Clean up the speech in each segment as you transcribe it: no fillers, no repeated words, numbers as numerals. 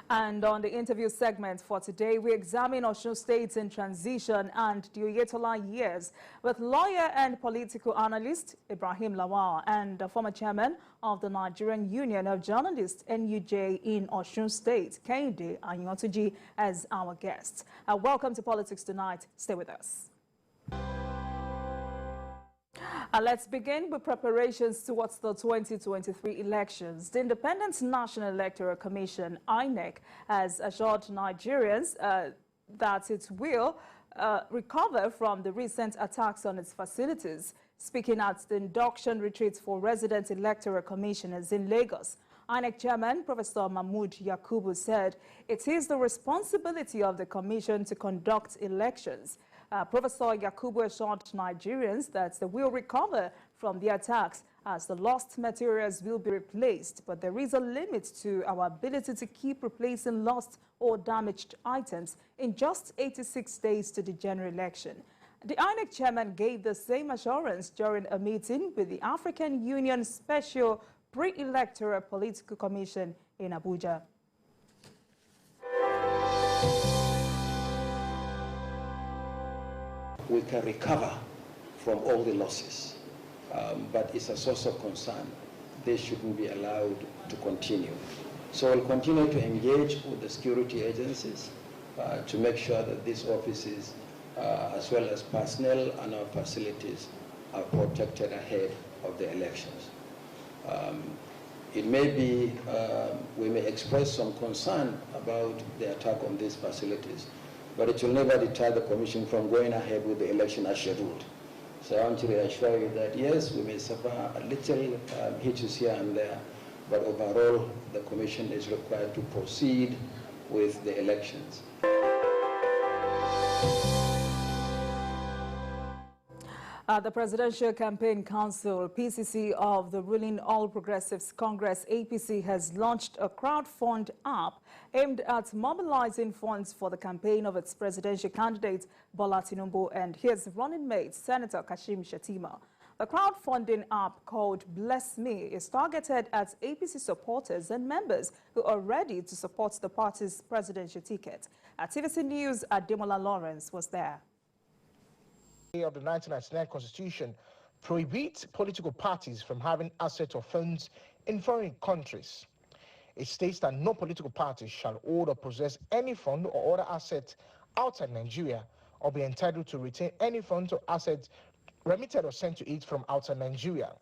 And on the interview segment for today, we examine Osun States in transition and the Oyetola years with lawyer and political analyst Ibrahim Lawal and the former chairman of the Nigerian Union of Journalists, NUJ, in Osun State, Kehinde Ayantoji, as our guests. Welcome to Politics Tonight. Stay with us. Let's begin with preparations towards the 2023 elections. The Independent National Electoral Commission, INEC, has assured Nigerians that it will recover from the recent attacks on its facilities. Speaking at the induction retreat for resident electoral commissioners in Lagos, INEC Chairman Professor Mahmood Yakubu said it is the responsibility of the commission to conduct elections. Professor Yakubu assured Nigerians that they will recover from the attacks as the lost materials will be replaced, but there is a limit to our ability to keep replacing lost or damaged items in just 86 days to the general election. The INEC chairman gave the same assurance during a meeting with the African Union Special Pre-Electoral Political Commission in Abuja. We can recover from all the losses, but it's a source of concern. They shouldn't be allowed to continue. So we'll continue to engage with the security agencies to make sure that these offices, as well as personnel and our facilities, are protected ahead of the elections. It may be, we may express some concern about the attack on these facilities, but it will never deter the Commission from going ahead with the election as scheduled. So I want to reassure you that yes, we may suffer a little hitches here and there, but overall the Commission is required to proceed with the elections. The Presidential Campaign Council, PCC, of the ruling All Progressives Congress, APC, has launched a crowdfund app aimed at mobilizing funds for the campaign of its presidential candidate, Bola Tinubu, and his running mate, Senator Kashim Shettima. The crowdfunding app, called Bless Me, is targeted at APC supporters and members who are ready to support the party's presidential ticket. At TVC News, Ademola Lawrence was there. Of the 1999 Constitution prohibits political parties from having assets or funds in foreign countries. It states that no political party shall hold or possess any fund or other asset outside Nigeria or be entitled to retain any funds or assets remitted or sent to it from outside Nigeria.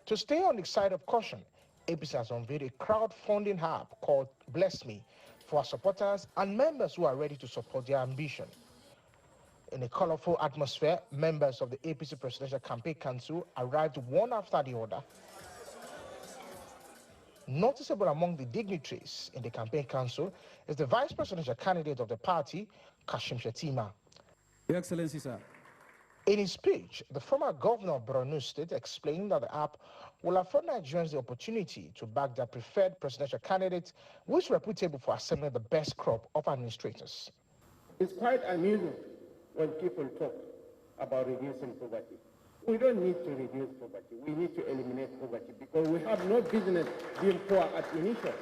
To stay on the side of caution, APC has unveiled a crowdfunding app called Bless Me for our supporters and members who are ready to support their ambition. In a colorful atmosphere, members of the APC Presidential Campaign Council arrived one after the other. Noticeable among the dignitaries in the Campaign Council is the vice presidential candidate of the party, Kashim Shettima. Your Excellency, sir. In his speech, the former governor of Borno State explained that the app will afford Nigerians the opportunity to back their preferred presidential candidate, who is reputable for assembling the best crop of administrators. It's quite amusing when people talk about reducing poverty. We don't need to reduce poverty. We need to eliminate poverty because we have no business being poor at initial.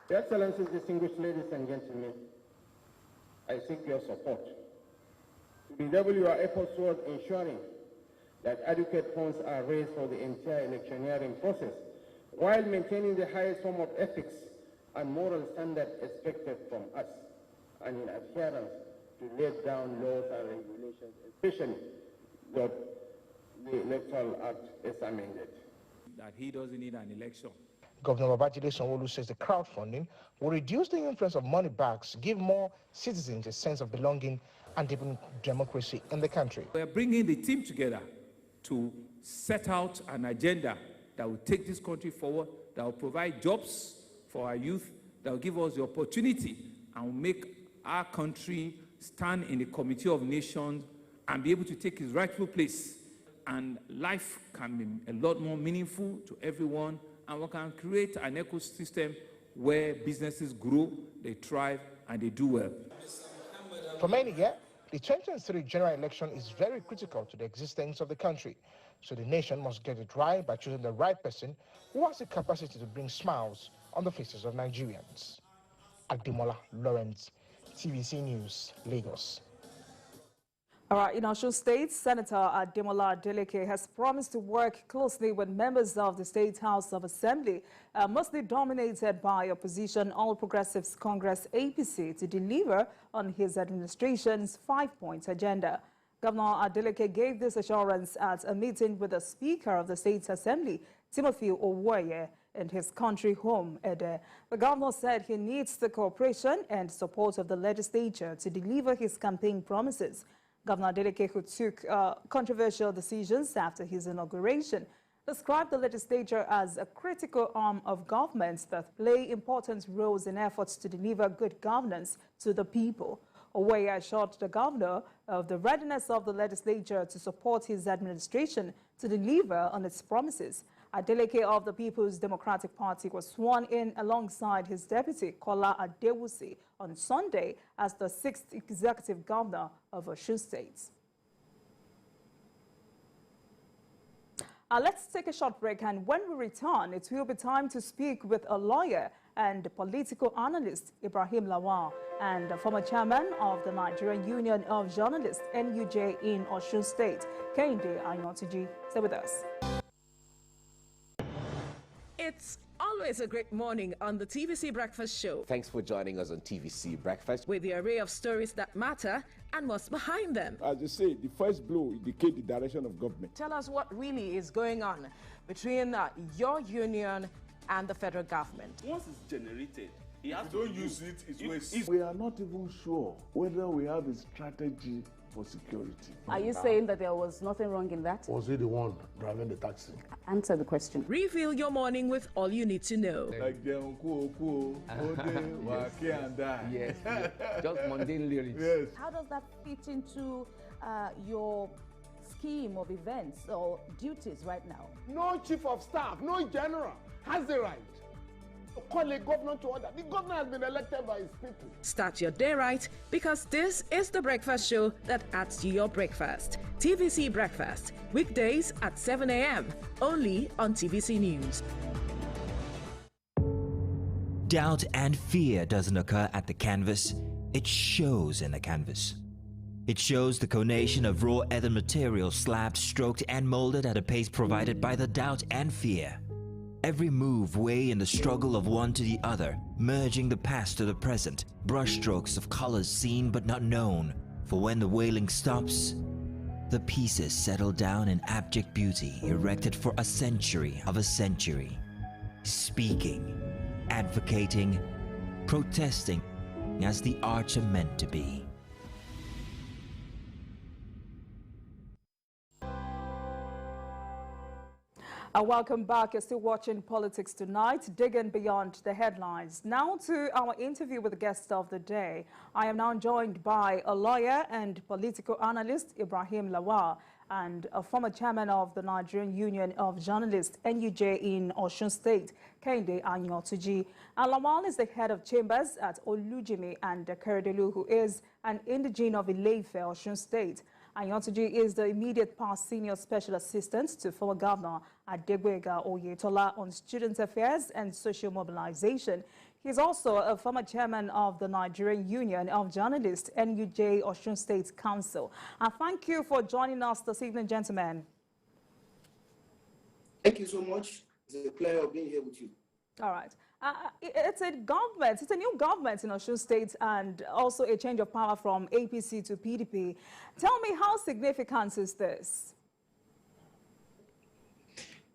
Your Excellencies, distinguished ladies and gentlemen, I seek your support to redouble your efforts toward ensuring that adequate funds are raised for the entire electioneering process while maintaining the highest form of ethics and moral standard expected from us, and in adherence to lay down laws and regulations, especially what the Electoral Act is amended. That he doesn't need an election. Governor Babajide Sanwo-Olu says the crowdfunding will reduce the influence of money bags, give more citizens a sense of belonging, and deepen democracy in the country. We are bringing the team together to set out an agenda that will take this country forward, that will provide jobs for our youth, that will give us the opportunity and will make our country stand in the Committee of Nations and be able to take its rightful place. And life can be a lot more meaningful to everyone, and we can create an ecosystem where businesses grow, they thrive, and they do well. For many here, The 2023 general election is very critical to the existence of the country, so the nation must get it right by choosing the right person who has the capacity to bring smiles on the faces of Nigerians. Ademola Lawrence, TVC News, Lagos. All right, in Osun State, Senator Ademola Adeleke has promised to work closely with members of the State House of Assembly, mostly dominated by opposition All Progressives Congress APC, to deliver on his administration's 5-point agenda. Governor Adeleke gave this assurance at a meeting with the Speaker of the State Assembly, Timothy Owoye, in his country home, Ede. The governor said he needs the cooperation and support of the legislature to deliver his campaign promises. Governor Adeleke, who took controversial decisions after his inauguration, described the legislature as a critical arm of government that play important roles in efforts to deliver good governance to the people. Owoye assured the governor of the readiness of the legislature to support his administration to deliver on its promises. Adeleke of the People's Democratic Party was sworn in alongside his deputy, Kola Adewusi, on Sunday as the 6th executive governor of Osun State. Let's take a short break, and when we return, it will be time to speak with a lawyer and political analyst, Ibrahim Lawal, and the former chairman of the Nigerian Union of Journalists, NUJ, in Osun State, Kehinde Ayotuji. Stay with us. It's always a great morning on the TVC Breakfast Show. Thanks for joining us on TVC Breakfast. With the array of stories that matter and what's behind them. As you say, the first blow indicates the direction of government. Tell us what really is going on between your union and the federal government. Once it's generated, if you don't use it, it's waste. We are not even sure whether we have a strategy for security. Are you saying that there was nothing wrong in that? Was he the one driving the taxi? Answer the question. Refill your morning with all you need to know. Like the Yes, just mundane lyrics. Yes. How does that fit into your scheme of events or duties right now? No chief of staff, no general has the right to call a governor to order. The governor has been elected by his people. Start your day right, because this is the breakfast show that adds to your breakfast. TVC Breakfast, weekdays at 7 a.m. only on TVC News. Doubt and fear doesn't occur at the canvas, it shows in the canvas. It shows the conation of raw earthen material slabbed, stroked and molded at a pace provided by the doubt and fear. Every move weigh in the struggle of one to the other, merging the past to the present, brushstrokes of colors seen but not known. For when the wailing stops, the pieces settle down in abject beauty erected for a century of a century. Speaking, advocating, protesting as the arts are meant to be. Welcome back. You're still watching Politics Tonight, digging beyond the headlines. Now to our interview with the guest of the day. I am now joined by a lawyer and political analyst, Ibrahim Lawal, and a former chairman of the Nigerian Union of Journalists, NUJ, in Osun State, Kehinde Ayotuji. Lawal is the head of chambers at Olujimi and Keredolu, who is an indigene of Ile-Ife, Osun State. Ayotuji is the immediate past senior special assistant to former governor Adegboyega Oyetola on student affairs and social mobilization. He is also a former chairman of the Nigerian Union of Journalists, NUJ, Osun State Council. Thank you for joining us this evening, gentlemen. Thank you so much. It's a pleasure being here with you. All right. It's a new government in Osun State, and also a change of power from APC to PDP. Tell me, how significant is this?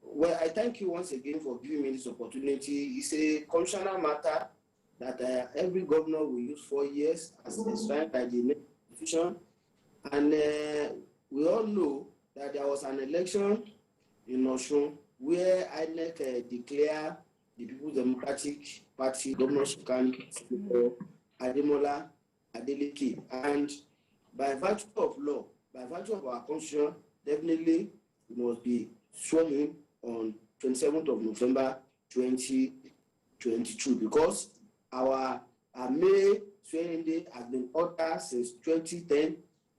Well, I thank you once again for giving me this opportunity. It's a constitutional matter that every governor will use 4 years as enshrined by the Constitution. And we all know that there was an election in Osun where INEC declared the People's Democratic Party governorship candidate Ademola Adeleke. And by virtue of law, by virtue of our constitution, definitely it must be sworn in on 27th of November 2022, because our May swearing day has been ordered since 2010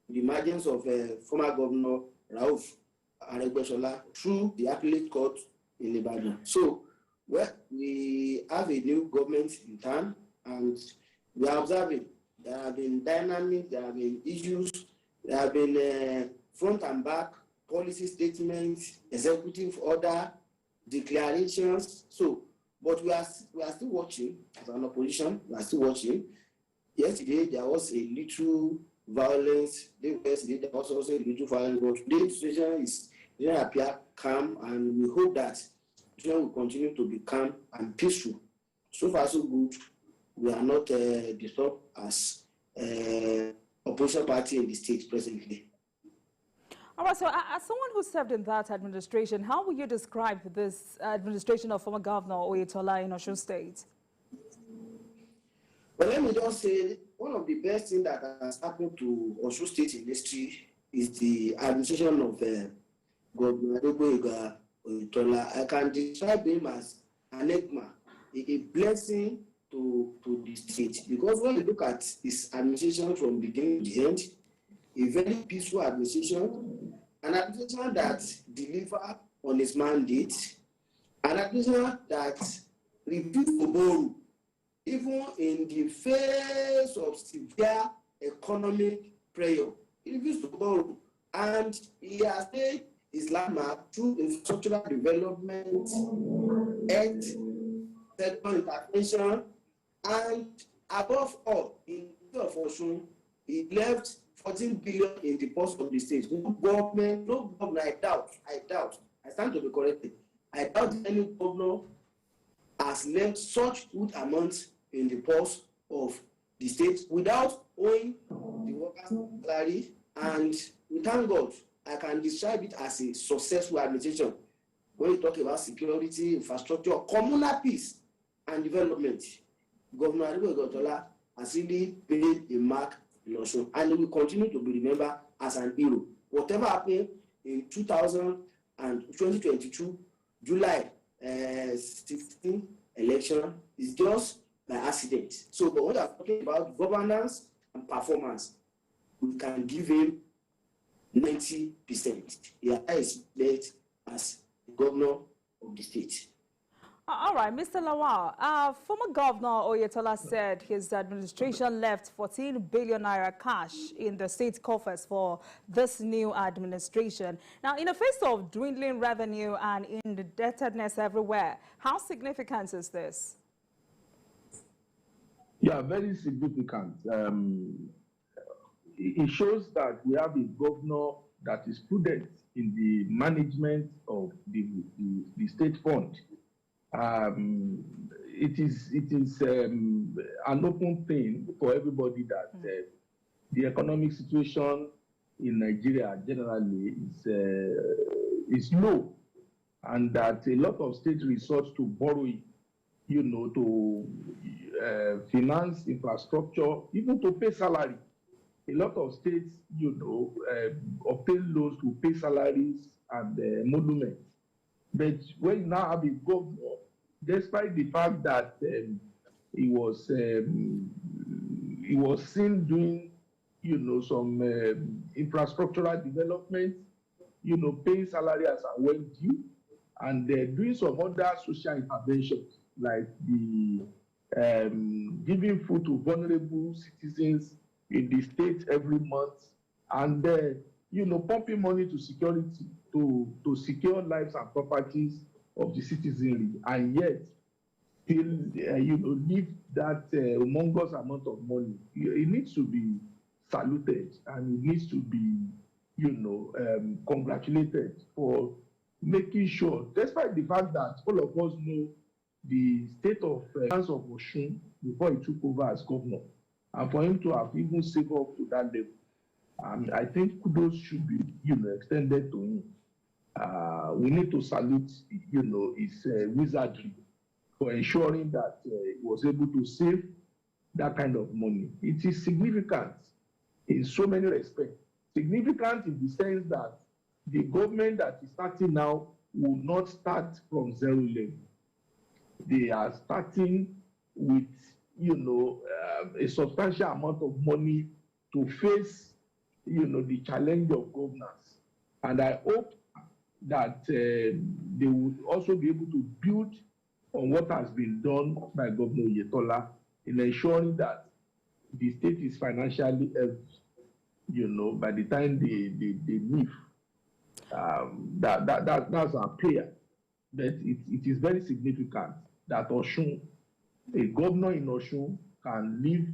the emergence of former Governor Rauf Aregbesola through the appellate court in Ibadan. So, well, we have a new government in town, and we are observing there have been dynamic, there have been issues, there have been front and back policy statements, executive order, declarations. So, but we are still watching as an opposition. We are still watching. Yesterday there was a little violence. Yesterday there was also a little violence. But today the situation didn't appear calm, and we hope that the situation will continue to be calm and peaceful. So far so good. We are not disturbed as opposition party in the state presently. All right, so as someone who served in that administration, how would you describe this administration of former Governor Oyetola in Osun State? Well, let me just say, one of the best things that has happened to Osun State in history is the administration of Governor Oyetola. I can describe him as an enigma, a blessing to the state, because when you look at his administration from beginning to end, a very peaceful administration, an administration that delivers on its mandate, an administration that refused to borrow, even in the face of severe economic pressure. He refused to borrow, and he has made his landmark through infrastructural development, health sector intervention, and above all, in the of Osun, he left 14 billion in the purse of the state. No government, I doubt, I stand to be corrected. I doubt any governor has left such good amounts in the purse of the state without owing the workers' salary. And we thank God, I can describe it as a successful administration. When you talk about security, infrastructure, communal peace, and development, Governor Oyetola has really made a mark in Osun, and he will continue to be remembered as an hero. Whatever happened in 2022, July 16 election is just by accident. So, but when we are talking about governance and performance, we can give him 90%. He is made as the governor of the state. All right, Mr. Lawal, former Governor Oyetola said his administration left 14 billion naira cash in the state coffers for this new administration. Now, in the face of dwindling revenue and indebtedness everywhere, how significant is this? Yeah, very significant. It shows that we have a governor that is prudent in the management of the state fund. It is an open thing for everybody that the economic situation in Nigeria generally is low, and that a lot of state resort to borrowing, to finance infrastructure, even to pay salary. A lot of states, obtain loans to pay salaries and emoluments. But when you now have a governor, despite the fact that he was seen doing, some infrastructural development, paying salary as and when due, and doing some other social interventions like the giving food to vulnerable citizens in the state every month, and pumping money to security to secure lives and properties of the citizenry, and yet still leave that humongous amount of money. It needs to be saluted, and it needs to be congratulated for making sure, despite the fact that all of us know the state of finance of Osun before he took over as governor, and for him to have even saved up to that level, I think kudos should be extended to him. We need to salute his wizardry for ensuring that he was able to save that kind of money. It is significant in so many respects. Significant in the sense that the government that is starting now will not start from zero level. They are starting with a substantial amount of money to face the challenge of governance. And I hope that they will also be able to build on what has been done by Governor Oyetola in ensuring that the state is financially helped, by the time they leave. That's our prayer. But it is very significant that Osun, a governor in Osun, can leave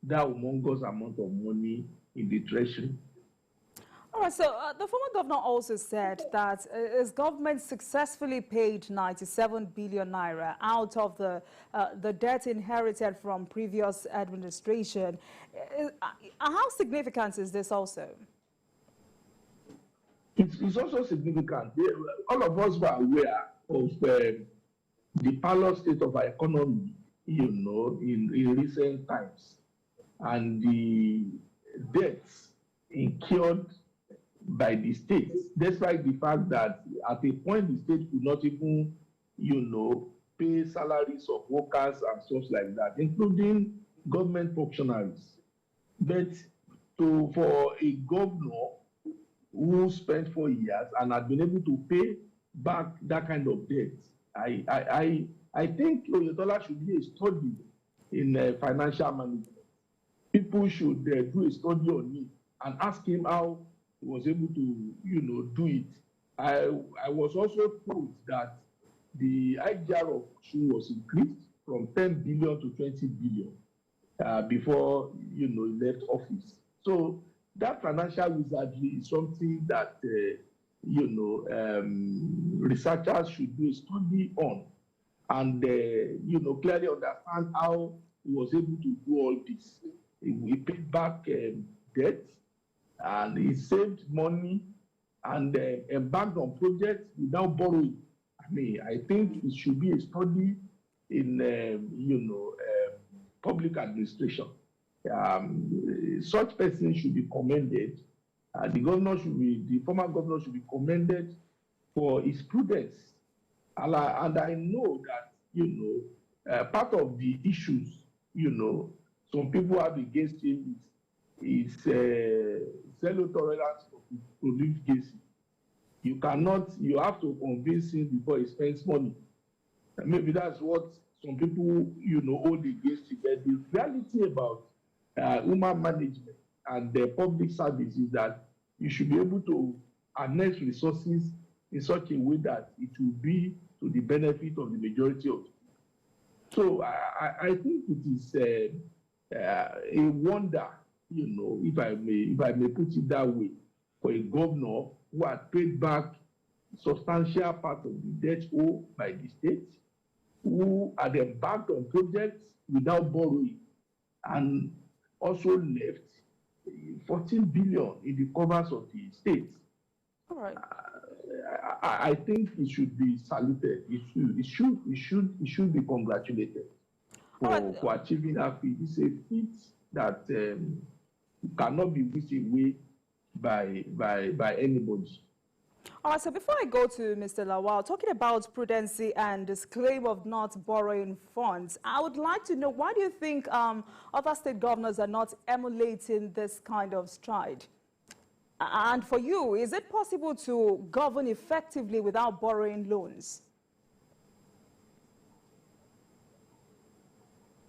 that humongous amount of money in the treasury. All right, so the former governor also said that his government successfully paid 97 billion naira out of the debt inherited from previous administration. How significant is this also? It's also significant. All of us were aware of the parlor state of our economy, in recent times, and the debts incurred by the state, despite the fact that at a point the state could not even, pay salaries of workers and stuff like that, including government functionaries. But for a governor who spent 4 years and had been able to pay back that kind of debt, I think Oyetola should be a study in financial management. People should do a study on it and ask him how he was able to, do it. I was also told that the IGR of Osun was increased from 10 billion to 20 billion before, he left office. So that financial wizardry is something that, researchers should do a study on and, clearly understand how he was able to do all this. He paid back debt, and he saved money and embarked on projects without borrowing. I think it should be a study in, public administration. Such persons should be commended. The former governor should be commended for his prudence. And I know that, part of the issues, some people have against him is zero tolerance for prolific cases. You have to convince him before he spends money. And maybe that's what some people, hold against him. But the reality about human management and the public service is that you should be able to harness resources in such a way that it will be to the benefit of the majority of people. So I think it is a wonder, if I may put it that way, for a governor who had paid back substantial part of the debt owed by the state, who had embarked on projects without borrowing, and also left 14 billion in the covers of the state. All right. I think it should be saluted. It should be congratulated for achieving that feat. It's a feat that cannot be wished away by anybody. All right, so before I go to Mr. Lawal, talking about prudency and this claim of not borrowing funds, I would like to know, why do you think other state governors are not emulating this kind of stride? And for you, is it possible to govern effectively without borrowing loans?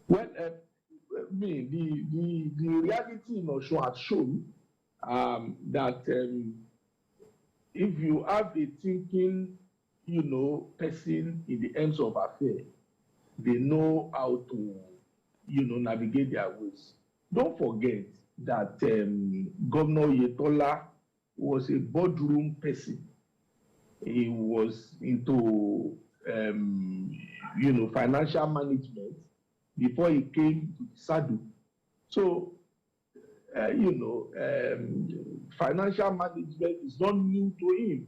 Well, the reality in Osun has shown that if you have a thinking, person in the ends of affairs, they know how to, navigate their ways. Don't forget that Governor Oyetola was a boardroom person. He was into, financial management before he came to the saddle. So, financial management is not new to him.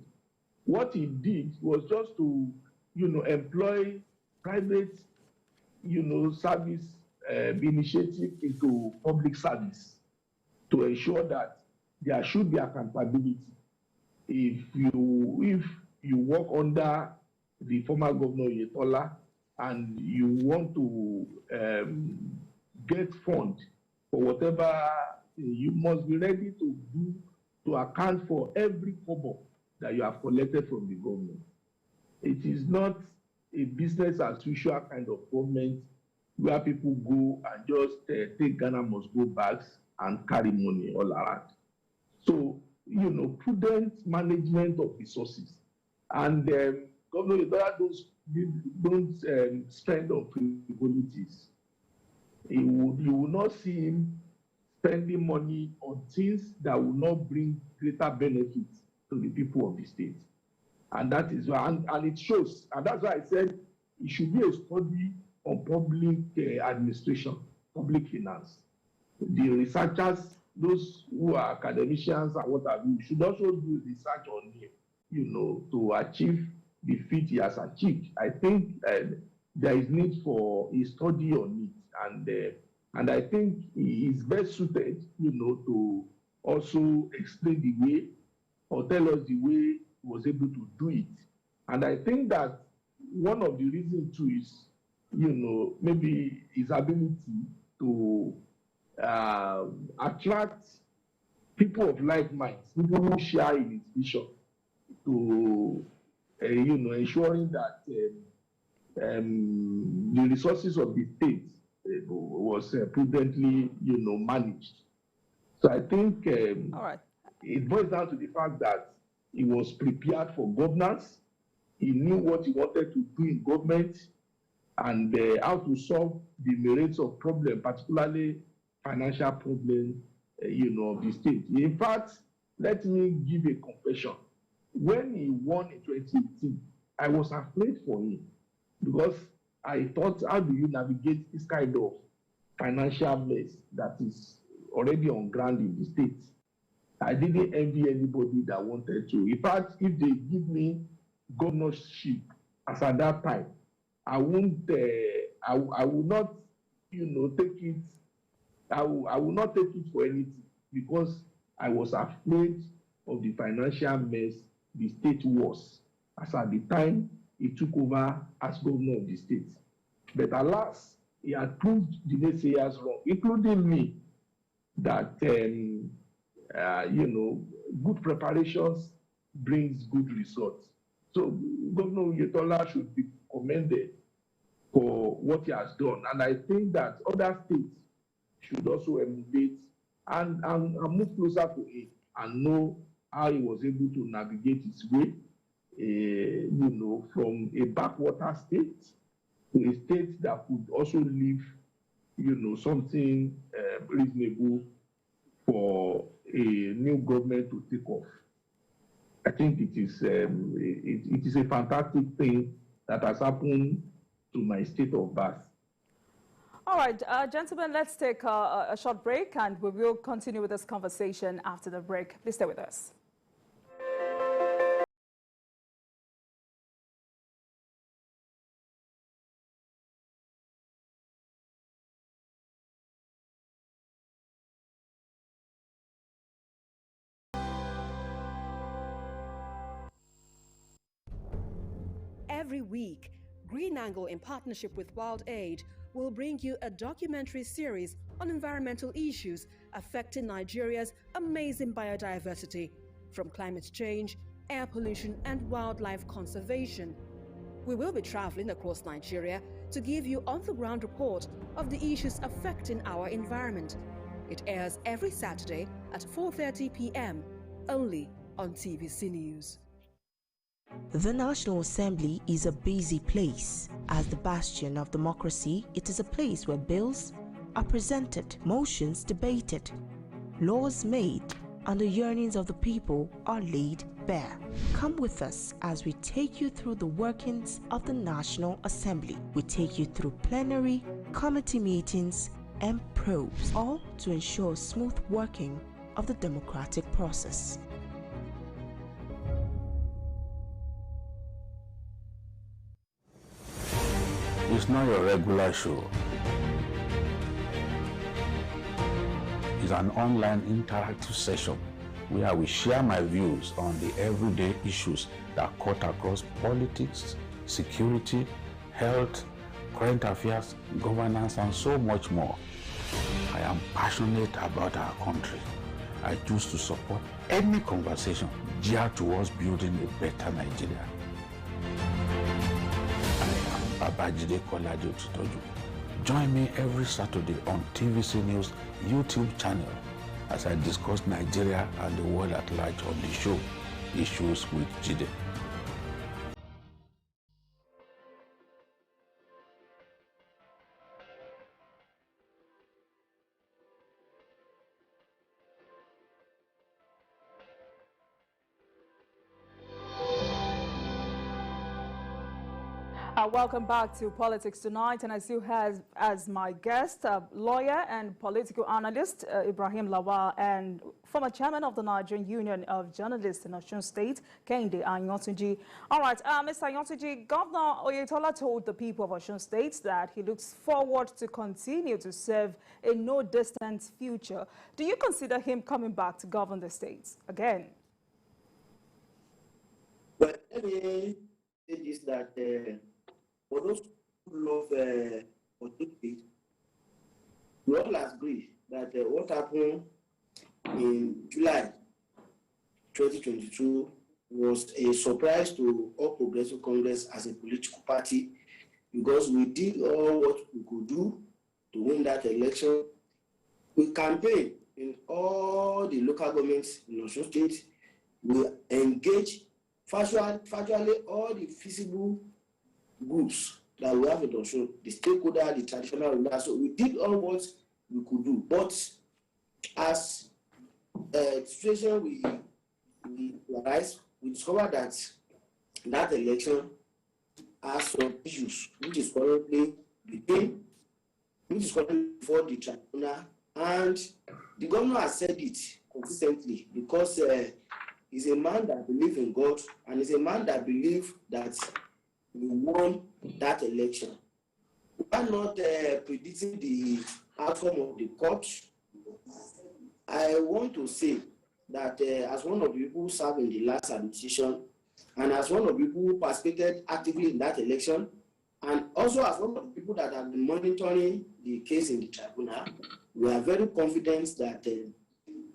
What he did was just to, employ private, service initiative into public service to ensure that there should be accountability. If you work under the former Governor Oyetola and you want to get funds for whatever, you must be ready to do to account for every kobo that you have collected from the government. It is not a business as usual kind of government where people go and just take Ghana must go bags and carry money all around. So, prudent management of resources. And Governor Oyetola don't spend on frivolities. You will not see him spending money on things that will not bring greater benefits to the people of the state. And that is why, and it shows. And that's why I said it should be a study on public administration, public finance. The researchers, those who are academicians and what have you, should also do research on him, to achieve the feat he has achieved. I think there is need for a study on it, and I think he is best suited, to also explain the way or tell us the way he was able to do it. And I think that one of the reasons too is, maybe his ability to attract people of like minds, people who share in his vision, to ensuring that the resources of the state was prudently, managed. So I think all right. It boils down to the fact that he was prepared for governance. He knew what he wanted to do in government and how to solve the myriads of problems, particularly financial problems, of the state. In fact, let me give a confession. When he won in 2018, I was afraid for him because I thought, how do you navigate this kind of financial mess that is already on ground in the state? I didn't envy anybody that wanted to. In fact, if they give me governorship as at that time, I won't. I will not, take it. I will not take it for anything because I was afraid of the financial mess the state was as at the time he took over as governor of the state. But alas, he had proved the naysayers wrong, including me, that good preparations brings good results. So Governor Oyetola should be commended for what he has done. And I think that other states should also emulate and move closer to him and know how he was able to navigate his way, from a backwater state to a state that could also live, something reasonable for a new government to take off. I think it is a fantastic thing that has happened to my state of birth. All right, gentlemen, let's take a short break and we will continue with this conversation after the break. Please stay with us. Every week, Green Angle, in partnership with Wild Aid, will bring you a documentary series on environmental issues affecting Nigeria's amazing biodiversity, from climate change, air pollution, and wildlife conservation. We will be traveling across Nigeria to give you on-the-ground report of the issues affecting our environment. It airs every Saturday at 4:30 p.m. only on TVC News. The National Assembly is a busy place. As the bastion of democracy, it is a place where bills are presented, motions debated, laws made, and the yearnings of the people are laid bare. Come with us as we take you through the workings of the National Assembly. We take you through plenary, committee meetings, and probes, all to ensure smooth working of the democratic process. It's not your regular show. It's an online interactive session where we share my views on the everyday issues that cut across politics, security, health, current affairs, governance, and so much more. I am passionate about our country, I choose to support any conversation geared towards building a better Nigeria. I am Babajide Kolaji Otitoju. Join me every Saturday on TVC News YouTube channel as I discuss Nigeria and the world at large on the show Issues with Jide. Welcome back to Politics Tonight, and I still have as my guest lawyer and political analyst Ibrahim Lawal and former chairman of the Nigerian Union of Journalists in Osun State, Kehinde Ayotunji. All right, Mr. Ayotunji, Governor Oyetola told the people of Osun State that he looks forward to continue to serve in no distant future. Do you consider him coming back to govern the state again? Well, let me say this, that for those who love Osun State, we all agree that what happened in July 2022 was a surprise to all Progressive Congress as a political party, because we did all what we could do to win that election. We campaigned in all the local governments in Osun State. We engaged virtually all the feasible groups that we have in Osun, the stakeholder, the traditional rulers. So we did all what we could do. But as the situation we arise, we discovered that that election has some issues, which is currently before the tribunal, and the governor has said it consistently, because he's a man that believes in God, and he's a man that believes that we won that election. We are not predicting the outcome of the court. I want to say that as one of the people who served in the last administration, and as one of the people who participated actively in that election, and also as one of the people that have been monitoring the case in the tribunal, we are very confident that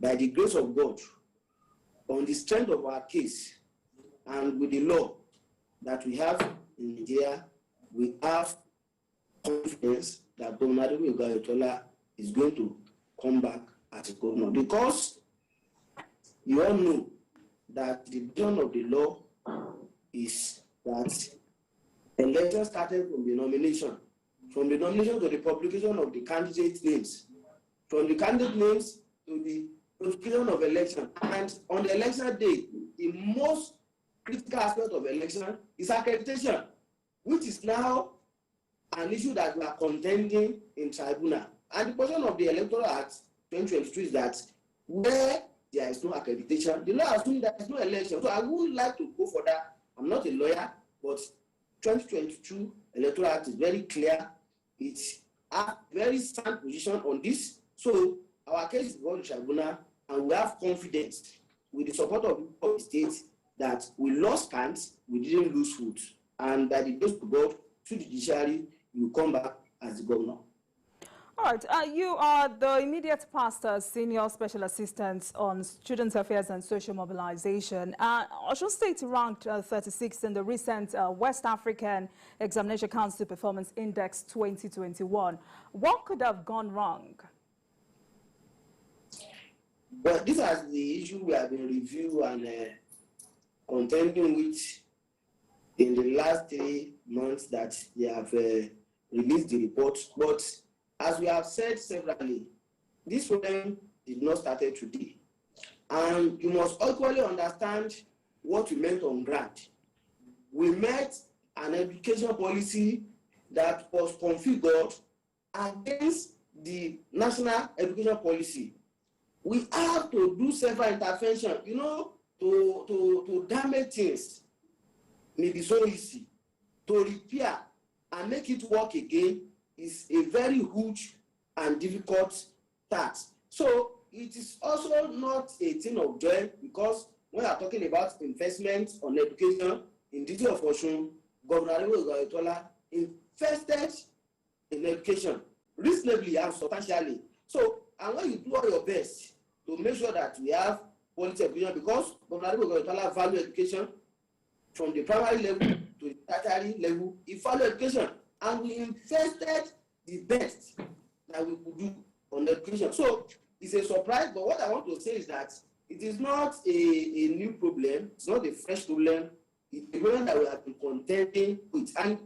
by the grace of God, on the strength of our case and with the law that we have in Nigeria, we have confidence that Governor Oyetola is going to come back as a governor, because you all know that the vision of the law is that election started from the nomination to the publication of the candidate names, from the candidate names to the notification of election. And on the election day, the most critical aspect of election is accreditation, which is now an issue that we are contending in tribunal. And the portion of the Electoral Act 2023 is that where there is no accreditation, the law assumes there is no election. So I would like to go for that. I'm not a lawyer, but 2022 Electoral Act is very clear. It's a very sound position on this. So our case is going to tribunal, and we have confidence with the support of the state that we lost hands, we didn't lose foot. And by the grace of God, through the judiciary, you will come back as the governor. All right, you are the immediate pastor, senior special assistant on student affairs and social mobilization. Osun State ranked 36th in the recent West African Examination Council Performance Index 2021. What could have gone wrong? Well, this is the issue we have been reviewing and contending with in the last 3 months that they have released the report. But as we have said severally, this problem did not start today. And you must equally understand what we meant on ground. We met an education policy that was configured against the national education policy. We have to do several interventions, to damage things may be so easy. To repair and make it work again is a very huge and difficult task. So it is also not a thing of joy, because when we are talking about investment on education in the city of Osun, Governor Oyetola invested in education reasonably and substantially. So, and when you do all your best to make sure that we have quality education, because Governor Oyetola value education from the primary level to the tertiary level. He value education, and we invested the best that we could do on education. So it's a surprise, but what I want to say is that it is not a new problem. It's not a fresh problem. It's a problem that we have been contending with. And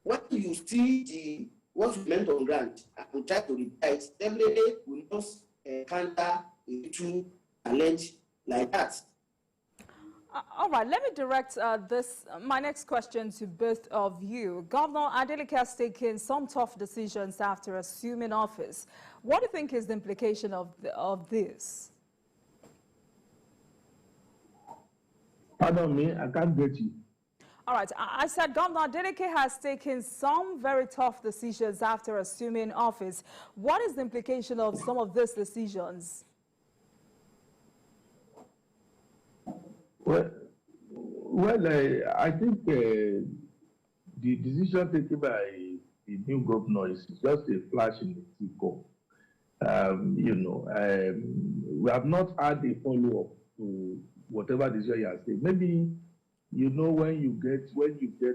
when you see what we meant on ground and we try to reply it, definitely we must counter a true challenge like that. All right, let me direct my next question to both of you. Governor Adeleke has taken some tough decisions after assuming office. What do you think is the implication of this? Pardon me, I can't get you. All right, I said Governor Adeleke has taken some very tough decisions after assuming office. What is the implication of some of these decisions? Well, I think the decision taken by the new governor is just a flash in the teacup. We have not had a follow-up to whatever decision he has taken. Maybe, when you get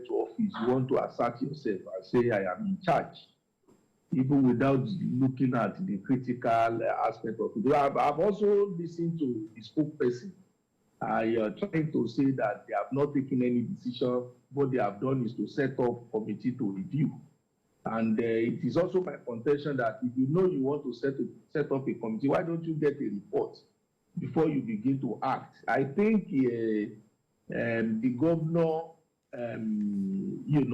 to office, you want to assert yourself and say, I am in charge, even without looking at the critical aspect of it. I've also listened to the spokesperson. Trying to say that they have not taken any decision. What they have done is to set up a committee to review. And it is also my contention that if you know you want to set up a committee, why don't you get a report before you begin to act? I think the governor,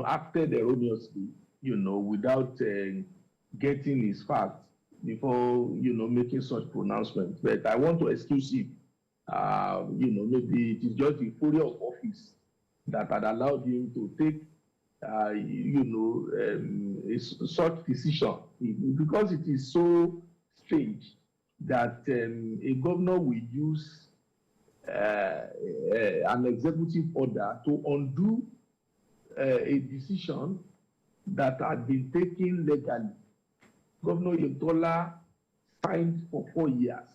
acted erroneously, without getting his facts before, making such pronouncements. But I want to excuse him. Maybe it is just the fury of office that had allowed him to take, such decision. Because it is so strange that a governor will use an executive order to undo a decision that had been taken legally. Governor Oyetola signed for 4 years,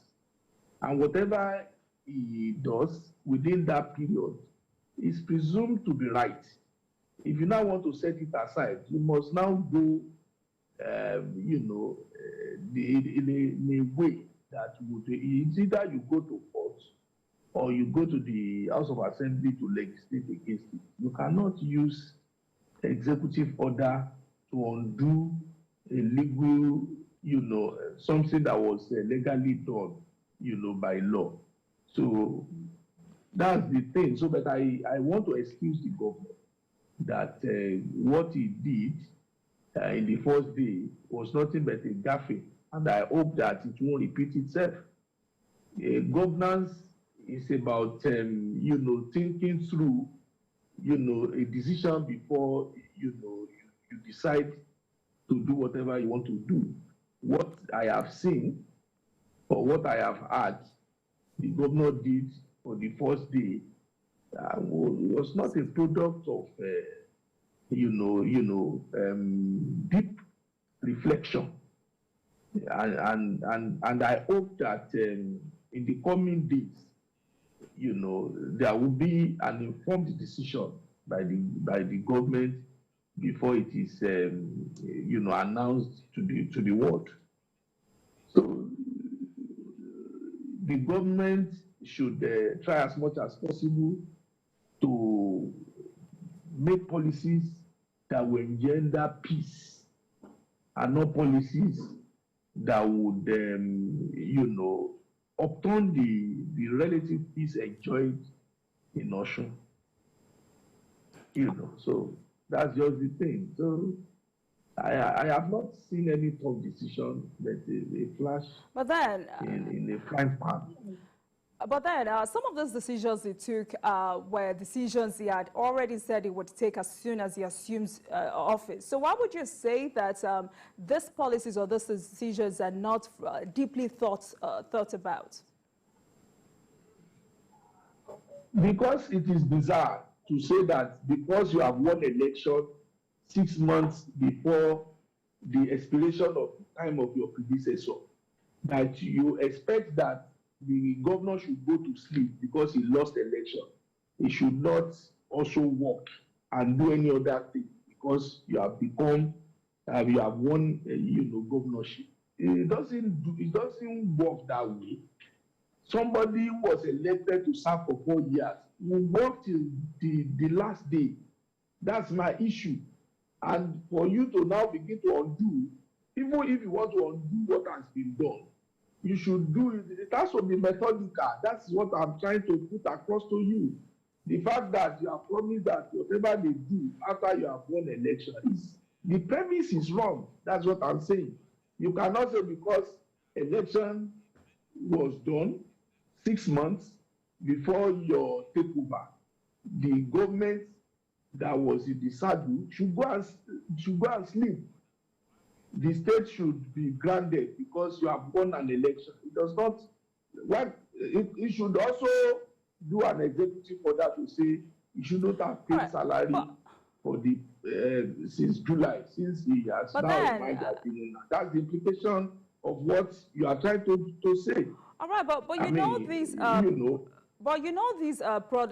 and whatever he does within that period is presumed to be right. If you now want to set it aside, you must now go, in a way that would, it's either you go to court or you go to the House of Assembly to legislate against it. You cannot use executive order to undo a legal, something that was legally done, by law. So that's the thing. So, but I want to excuse the government that what he did in the first day was nothing but a gaffe, and I hope that it won't repeat itself. Governance is about thinking through a decision before you decide to do whatever you want to do. What I have seen or what I have heard the governor did for the first day was not a product of deep reflection, and I hope that in the coming days, there will be an informed decision by the government before it is announced to the world. So the government should try as much as possible to make policies that will engender peace and not policies that would, upturn the relative peace enjoyed in Osun. So that's just the thing. So I have not seen any tough decision, but a flash in a frying pan. But then some of those decisions he took were decisions he had already said he would take as soon as he assumes office. So why would you say that these policies or these decisions are not deeply thought about? Because it is bizarre to say that because you have won election 6 months before the expiration of time of your predecessor, that you expect that the governor should go to sleep because he lost the election. He should not also work and do any other thing because you have become, you have won, governorship. It doesn't work that way. Somebody who was elected to serve for 4 years will work till the last day. That's my issue. And for you to now begin to undo, even if you want to undo what has been done, you should do it. It has to be methodical. That's what I'm trying to put across to you. The fact that you have promised that whatever they do after you have won election, the premise is wrong. That's what I'm saying. You cannot say because election was done 6 months before your takeover, the government that was in the saddle should go and sleep. The state should be grounded because you have won an election. It does not. It should also do an executive order to say you should not have paid salary for the since July, since he has now reminded opinion. That's the implication of what you are trying to say. All right, but you know these. But you know these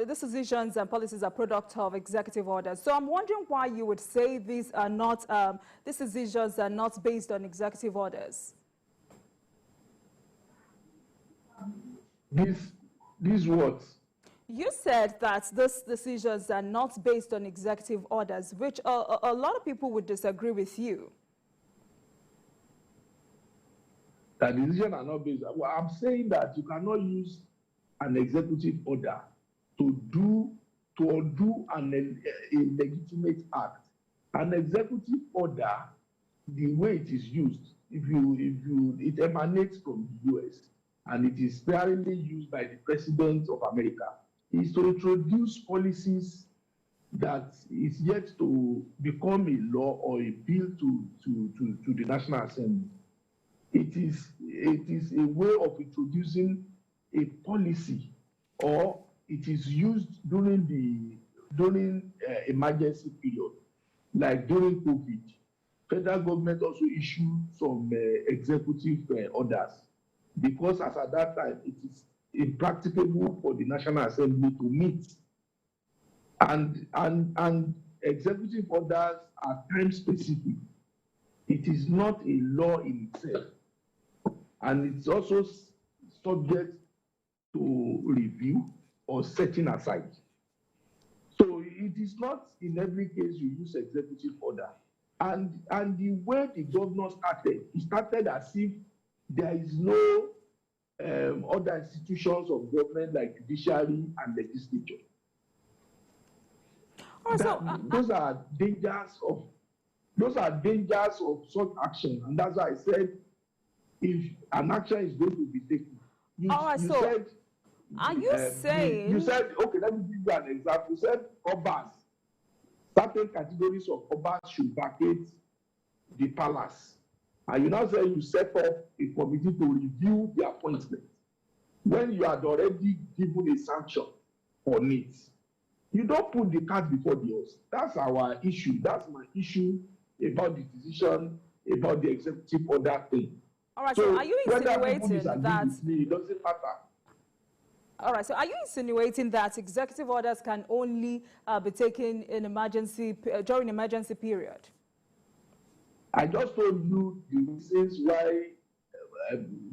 decisions and policies are product of executive orders. So I'm wondering why you would say these are not these decisions are not based on executive orders. These words. You said that these decisions are not based on executive orders, which a lot of people would disagree with you. That decisions are not based. Well, I'm saying that you cannot use an executive order to undo a legitimate act. An executive order, the way it is used, it emanates from the US and it is sparingly used by the President of America, is to introduce policies that is yet to become a law or a bill to the National Assembly. It is a way of introducing a policy, or it is used during emergency period, like during COVID. Federal government also issued some executive orders because as at that time it is impracticable for the National Assembly to meet, and executive orders are time specific. It is not a law in itself, and it's also subject to review or setting aside. So it is not in every case you use executive order. And the way the governor started, he started as if there is no other institutions of government like judiciary and legislature. Those are dangers of such action, and that's why I said if an action is going to be taken, are you saying? You said, okay, let me give you an example. You said Obas, certain categories of Obas should vacate the palace. And you now say you set up a committee to review the appointment. When you had already given a sanction on it, you don't put the cart before the horse. That's our issue. That's my issue about the decision, about the executive order thing. All right, so are you insinuating that it doesn't matter? All right, so are you insinuating that executive orders can only be taken in emergency during emergency period? I just told you the reasons why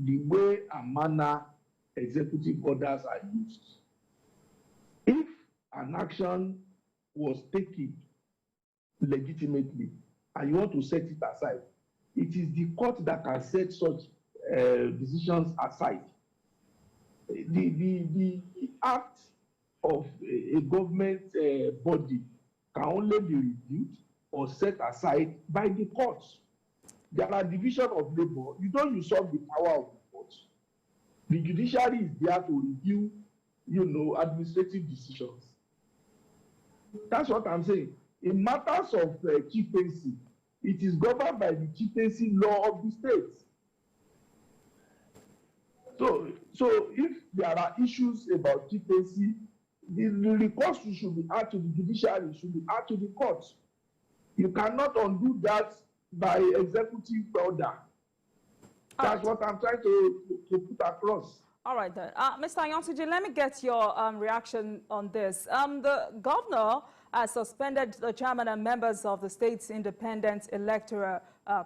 the way and manner executive orders are used. If an action was taken legitimately and you want to set it aside, it is the court that can set such decisions aside. The act of a government body can only be reviewed or set aside by the courts. There are division of labor. You don't usurp the power of the courts. The judiciary is there to review, administrative decisions. That's what I'm saying. In matters of chieftaincy, it is governed by the chieftaincy law of the state. So if there are issues about chieftaincy, the recourse should be added to the judiciary, should be added to the courts. You cannot undo that by executive order. That's what I'm trying to put across. All right, then. Mr. Ayontuji, let me get your reaction on this. The governor has suspended the chairman and members of the state's independent electoral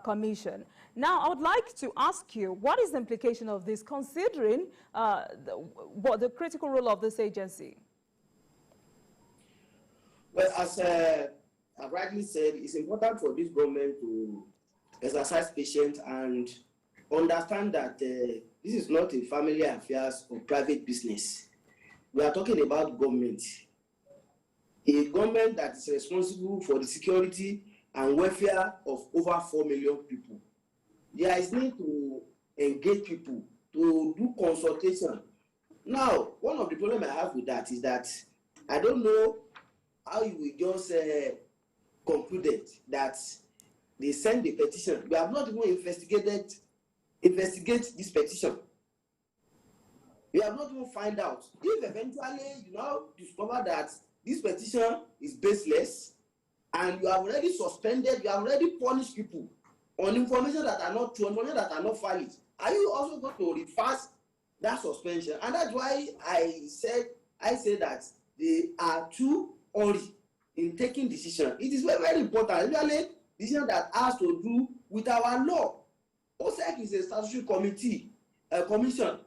commission. Now, I would like to ask you, what is the implication of this, considering the critical role of this agency? Well, as I rightly said, it's important for this government to exercise patience and understand that this is not a family affairs or private business. We are talking about government. A government that is responsible for the security and welfare of over 4 million people. There is need to engage people, to do consultation. Now, one of the problems I have with that is that I don't know how you will just concluded that they send the petition. We have not even investigate this petition. We have not even find out. If eventually you now discover that this petition is baseless and you have already suspended, you have already punished people on information that are not true, information that are not valid, are you also going to reverse that suspension? And that's why I say that they are too early in taking decision. It is very, very important, especially decision that has to do with our law. OSEC is a statutory commission.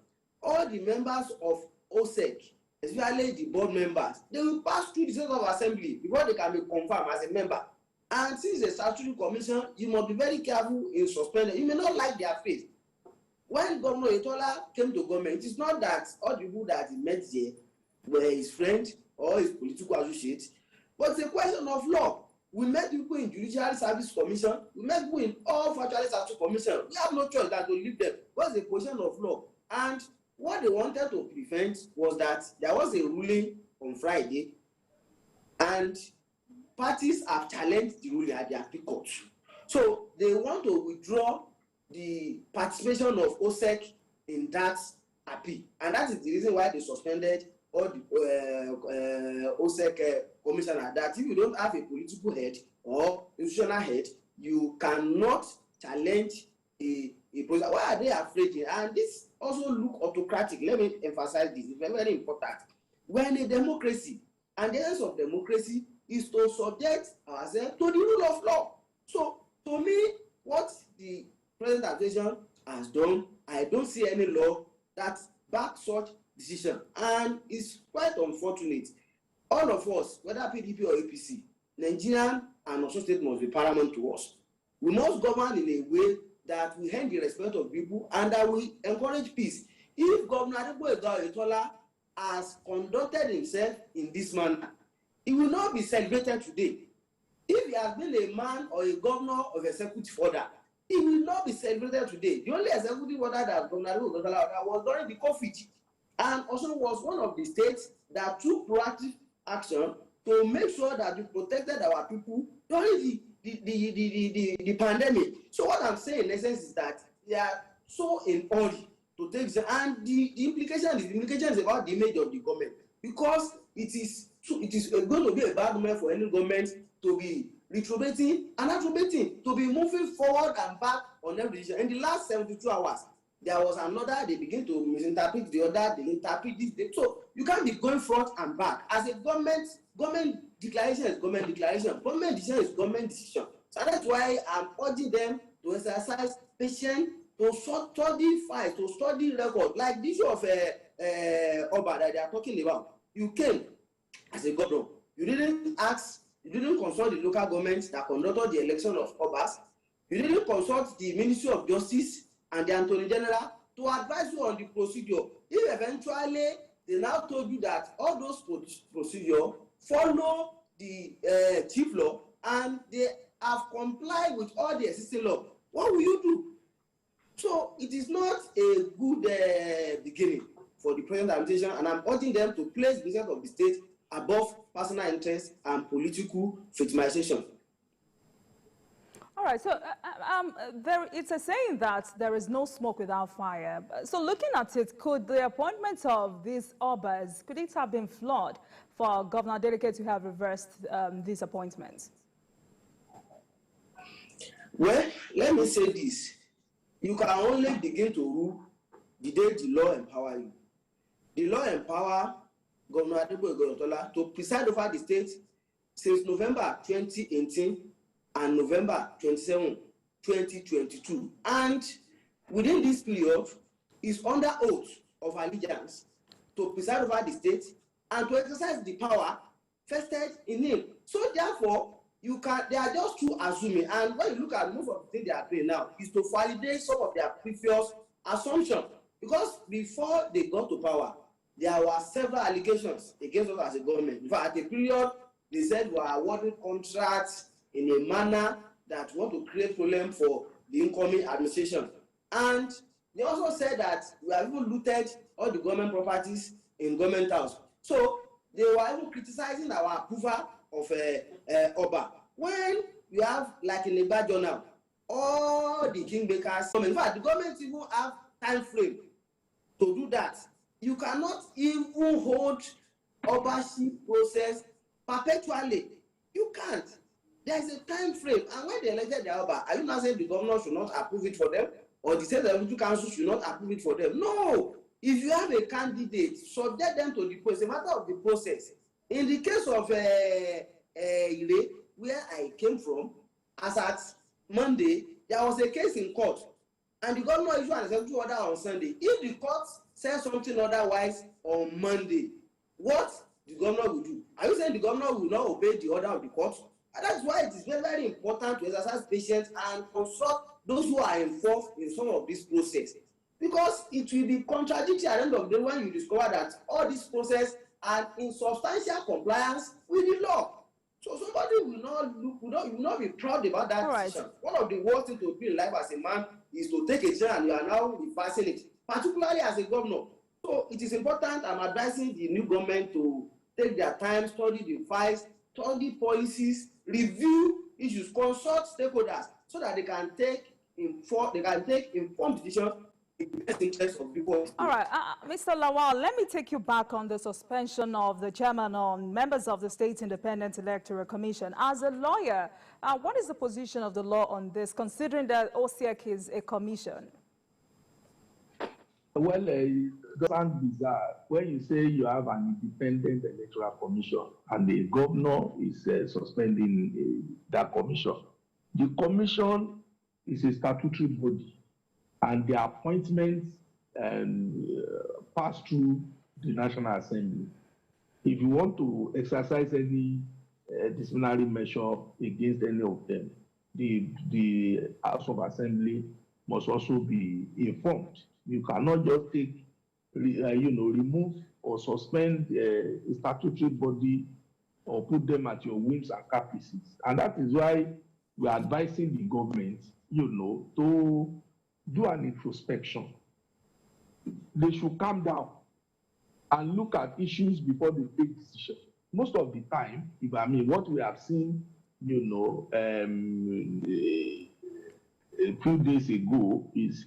All the members of OSEC, especially the board members, they will pass through the State of Assembly before they can be confirmed as a member. And since it's a statutory commission, you must be very careful in suspending. You may not like their face. When Governor Oyetola came to government, it is not that all the people that he met there were his friends or his political associates, but it's a question of law. We met people in Judicial Service Commission, we met people in all virtual statutory commission. We have no choice than to leave them. What's the question of law? And what they wanted to prevent was that there was a ruling on Friday, and parties have challenged the ruling at the appeal court. So they want to withdraw the participation of OSEC in that appeal. And that is the reason why they suspended all the OSEC commissioner, that if you don't have a political head or institutional head, you cannot challenge a process. Why are they afraid? And this also look autocratic. Let me emphasize this. It's very, very important. We're in a democracy, and the essence of democracy is to subject ourselves to the rule of law. So, to me, what the present administration has done, I don't see any law that backs such decision, and it's quite unfortunate. All of us, whether PDP or APC, Nigerian and Osun State must be paramount to us. We must govern in a way that we earn the respect of people and that we encourage peace. If Governor Oyetola has conducted himself in this manner, he will not be celebrated today. If he has been a man or a governor of executive order, he will not be celebrated today. The only executive order that Governor Oyetola was during the COVID, and also was one of the states that took proactive action to make sure that we protected our people during the pandemic. So what I'm saying in essence is that they are so in hurry to take this, and the implication is about the image of the government, because it is going to be a bad moment for any government to be retrobating and attributing, to be moving forward and back on every decision. In the last 72 hours, there was another, they begin to misinterpret the other, they interpret this. So you can't be going front and back. As a government declaration is government declaration. Government decision is government decision. So that's why I'm urging them to exercise patience, to study files, to study record. Like the issue of Oba that they are talking about. You came as a governor. You didn't consult the local government that conducted the election of Obas. You didn't consult the Ministry of Justice and the Attorney General to advise you on the procedure. If eventually they now told you that all those procedures follow the chief law and they have complied with all the existing law, what will you do? So it is not a good beginning for the present administration, and I'm urging them to place the business of the state above personal interest and political victimization. All right, so it's a saying that there is no smoke without fire. So looking at it, could the appointment of these Obas, could it have been flawed for Governor Adeleke to have reversed these appointments? Well, let me say this. You can only begin to rule the day the law empower you. The law empower Governor Oyetola to preside over the state since November 2018 and November 27, 2022. And within this period, is under oath of allegiance to preside over the state and to exercise the power vested in him. So therefore, they are just too assuming. And when you look at most of the things they are doing now, is to validate some of their previous assumptions. Because before they got to power, there were several allegations against us as a government. In fact, at a period, they said we are awarding contracts in a manner that want to create problem for the incoming administration. And they also said that we have even looted all the government properties in government house. So they were even criticizing our approval of Oba. When you have, like in a bad journal, all the kingmakers, in fact, the government even have time frame to do that. You cannot even hold Obashi process perpetually. You can't. There is a time frame. And when they elected the Oba, are you not saying the governor should not approve it for them? Or the state executive council should not approve it for them? No. If you have a candidate, subject them to the process. It's a matter of the process. In the case of Ile, where I came from, as at Monday, there was a case in court. And the governor issued an executive order on Sunday. If the court says something otherwise on Monday, what the governor will do? Are you saying the governor will not obey the order of the court? And that's why it is very, very important to exercise patience and consult those who are involved in some of this process. Because it will be contradictory at the end of the day when you discover that all this process are in substantial compliance with the law. So somebody will not be proud about that decision. One of the worst things to be in life as a man is to take a decision and you are now reversing it, particularly as a governor. So it is important. I'm advising the new government to take their time, study the files, study policies, review issues, consult stakeholders so that they can take informed decisions in the best interest of people. All right, Mr. Lawal, let me take you back on the suspension of the chairman on members of the State Independent Electoral Commission. As a lawyer, what is the position of the law on this, considering that OSEC is a commission? Well, it sounds bizarre when you say you have an independent electoral commission and the governor is suspending that commission. The commission is a statutory body, and the appointments pass through the National Assembly. If you want to exercise any disciplinary measure against any of them, the House of Assembly must also be informed. You cannot just take, remove or suspend a statutory body or put them at your whims and caprices. And that is why we are advising the government, to do an introspection. They should calm down and look at issues before they take decisions. Most of the time, what we have seen, a few days ago is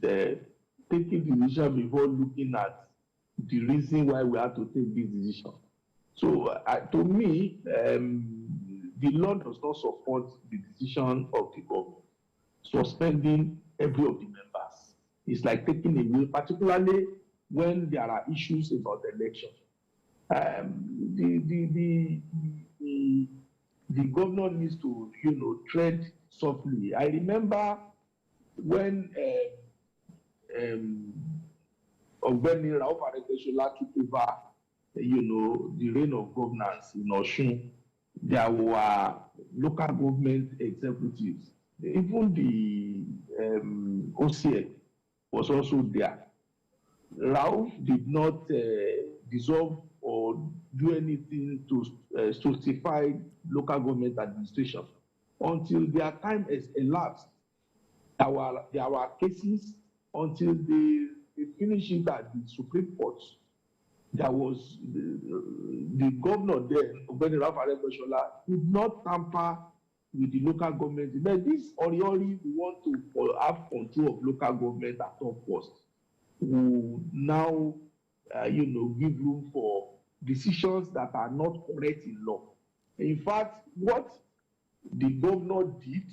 taking the decision before looking at the reason why we have to take this decision. So to me, the law does not support the decision of the government. Suspending every of the members is like taking away, particularly when there are issues about the election. The governor needs to, tread softly. I remember when Ogbeni Rauf Aregbesola took over, the reign of governance in Osun, there were local government executives. Even the OCA was also there. Rauf did not dissolve or do anything to stultify local government administration until their time has elapsed. There were cases until they finished it at the Supreme Court. There was the governor then, Ogbeni Rauf Aregbesola, could not tamper with the local government. But this Oriori, we want to have control of local government at all costs, who now, give room for decisions that are not correct in law. In fact, what the governor did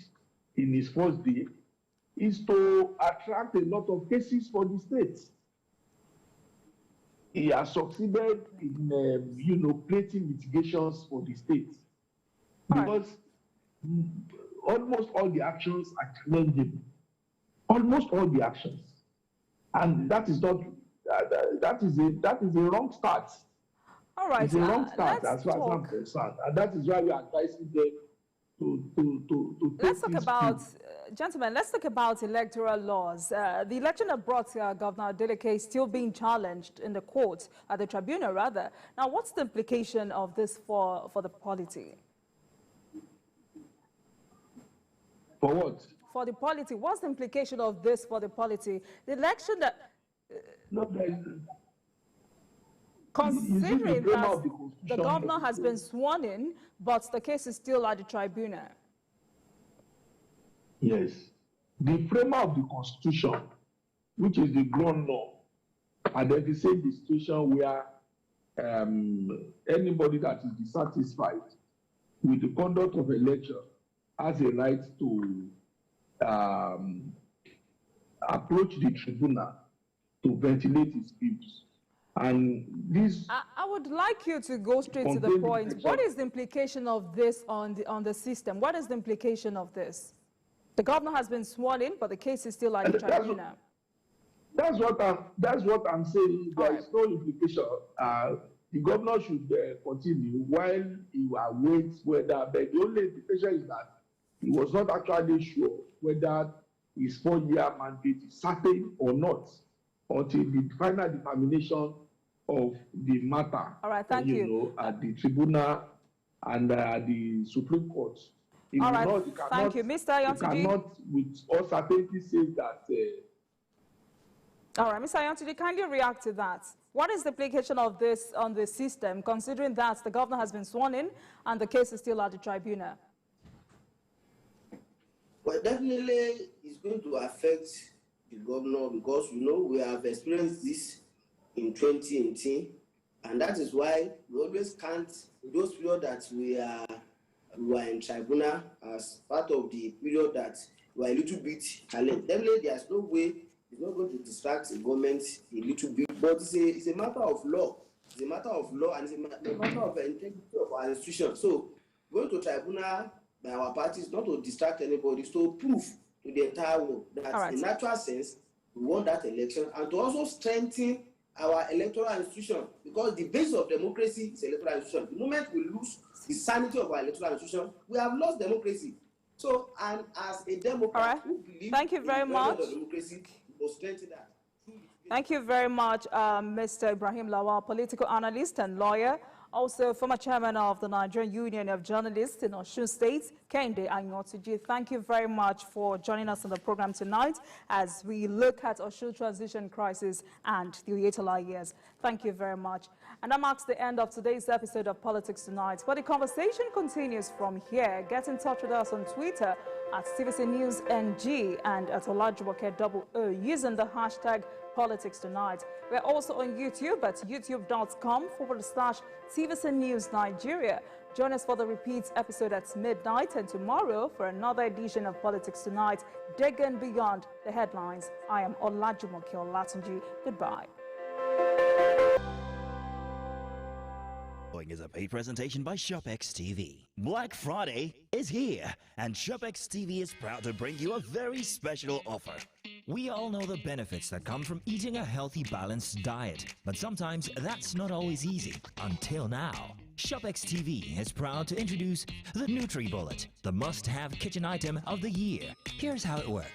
in his first day is to attract a lot of cases for the states. he has succeeded in, creating mitigations for the state. Because almost all the actions are challengeable. Almost all the actions. And that is not, that is a wrong start. All right. It's a wrong start as far as I'm concerned. And that is why we are advising them to let's talk about, gentlemen, let's talk about electoral laws. The election that brought Governor Adeleke still being challenged in the court, at the tribunal rather. Now, what's the implication of this for the polity? For what? For the polity. What's the implication of this for the polity? The election that... considering that the governor has been sworn in, but the case is still at the tribunal. Yes. The framer of the Constitution, which is the ground law, identifies the situation where anybody that is dissatisfied with the conduct of election has a right to approach the tribunal to ventilate his views. And this, I would like you to go straight to the point. What is the implication of this on the system? What is the implication of this? The governor has been sworn in, but the case is still at the tribunal. That's what I'm saying. There is no implication. The governor should continue while he awaits whether. But the only implication is that he was not actually sure whether his 4-year mandate is certain or not until the final determination of the matter. All right, thank you. At the tribunal and the Supreme Court. All right, thank you. Mr. Ayantiji. You cannot with all certainty say that. All right, Mr. Ayantiji, kindly react to that. What is the implication of this on the system, considering that the governor has been sworn in and the case is still at the tribunal? Well, definitely it's going to affect the governor because, we have experienced this in 2018, and that is why we always count those periods that we were in tribunal as part of the period that we are a little bit challenged. Definitely, there's no way it's not going to distract the government a little bit, but it's a matter of law. It's a matter of law, and it's a matter of integrity of our institution. So, going to tribunal by our parties, not to distract anybody, is to prove to the entire world that in natural sense, we won that election, and to also strengthen our electoral institution, because the base of democracy is electoral institution. The moment we lose the sanity of our electoral institution, we have lost democracy. So, and as a Democrat who believes thank you very much. In democracy, we must strengthen that. Thank you very much, Mr. Ibrahim Lawal, political analyst and lawyer. Also, former chairman of the Nigerian Union of Journalists in Osun State, Kehinde Ayotuji. Thank you very much for joining us on the program tonight as we look at Osun transition crisis and the Oyetola years. Thank you very much. And that marks the end of today's episode of Politics Tonight. But the conversation continues from here. Get in touch with us on Twitter at TVC News NG and at Olajumoke using the hashtag Politics Tonight. We're also on YouTube at youtube.com/TVC News Nigeria. Join us for the repeat episode at midnight and tomorrow for another edition of Politics Tonight, digging beyond the headlines. I am Olajumoke Olatunji. Goodbye. Is a paid presentation by ShopX TV. Black Friday is here, and ShopX TV is proud to bring you a very special offer. We all know the benefits that come from eating a healthy, balanced diet, but sometimes that's not always easy. Until now. ShopX TV is proud to introduce the NutriBullet, the must-have kitchen item of the year. Here's how it works.